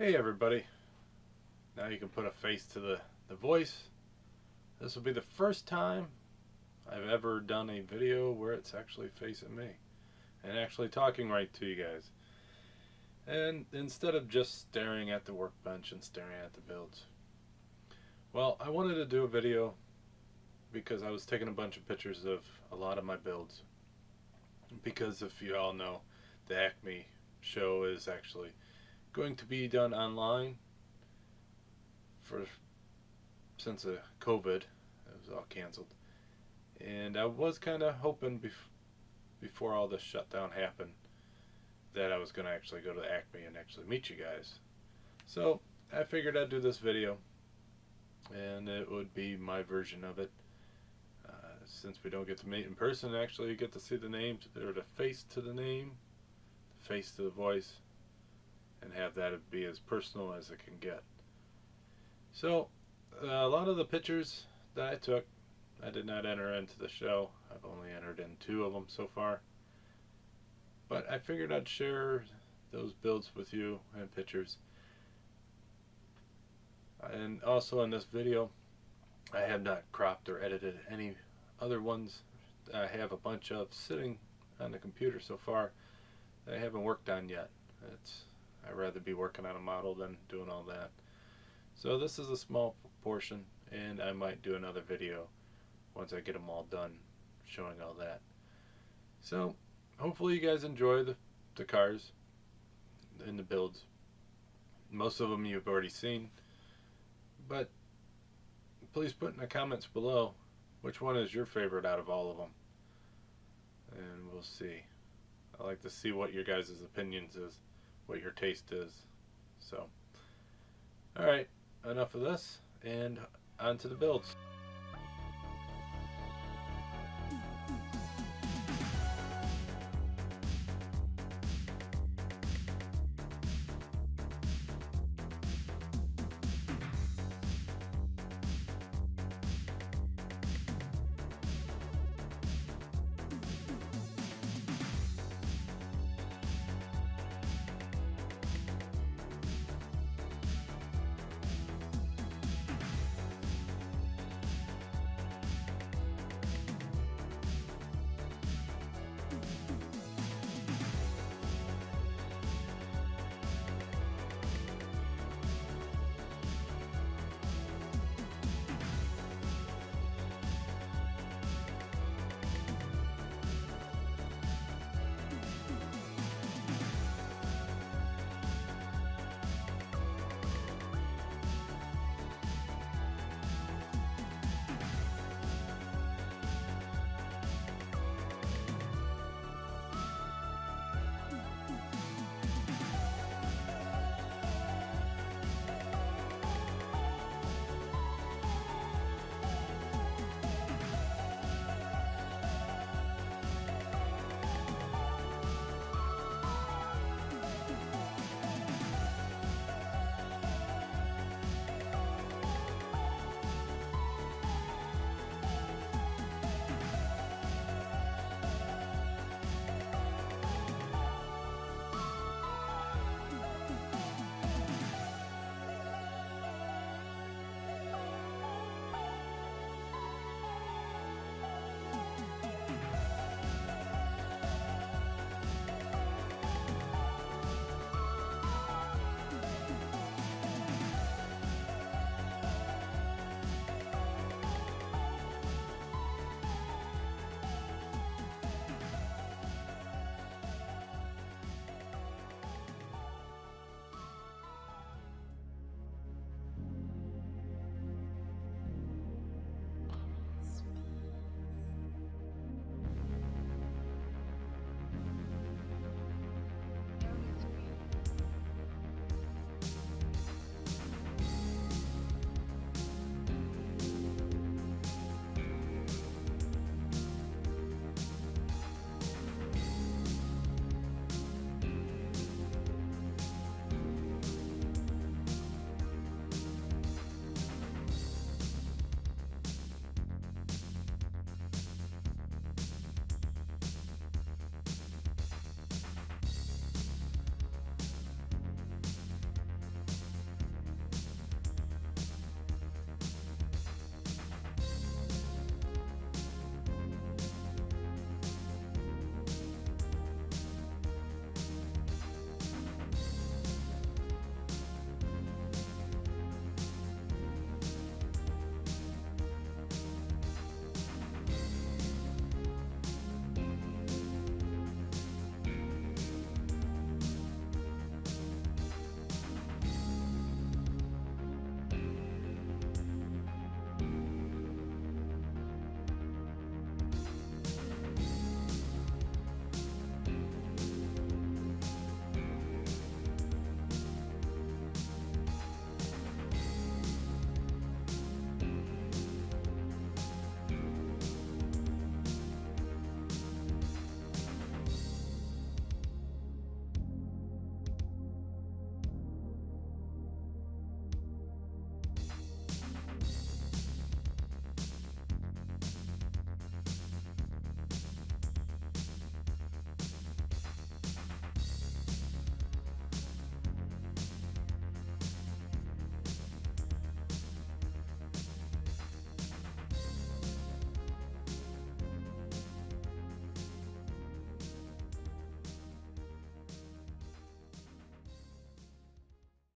Hey everybody, now you can put a face to the voice. This will be the first time I've ever done a video where it's actually facing me and actually talking right to you guys. And instead of just staring at the workbench and staring at the builds. Well, I wanted to do a video because I was taking a bunch of pictures of a lot of my builds. Because if you all know, the ACME show is actually going to be done online since COVID. It was all canceled, and I was kind of hoping before all this shutdown happened that I was going to actually go to ACME and actually meet you guys. So I figured I'd do this video, and it would be my version of it. Since we don't get to meet in person, actually you get to see the name, or the face to the name, the face to the voice, and have that be as personal as it can get. So a lot of the pictures that I took, I did not enter into the show. I've only entered in 2 of them so far, but I figured I'd share those builds with you and pictures. And also in this video, I have not cropped or edited any other ones. I have a bunch of sitting on the computer so far that I haven't worked on yet. I'd rather be working on a model than doing all that. So this is a small portion, and I might do another video once I get them all done showing all that. So hopefully you guys enjoy the cars and the builds. Most of them you've already seen, but please put in the comments below which one is your favorite out of all of them, and we'll see. I like to see what your guys' opinions is, what your taste is. So alright, enough of this, and on to the builds.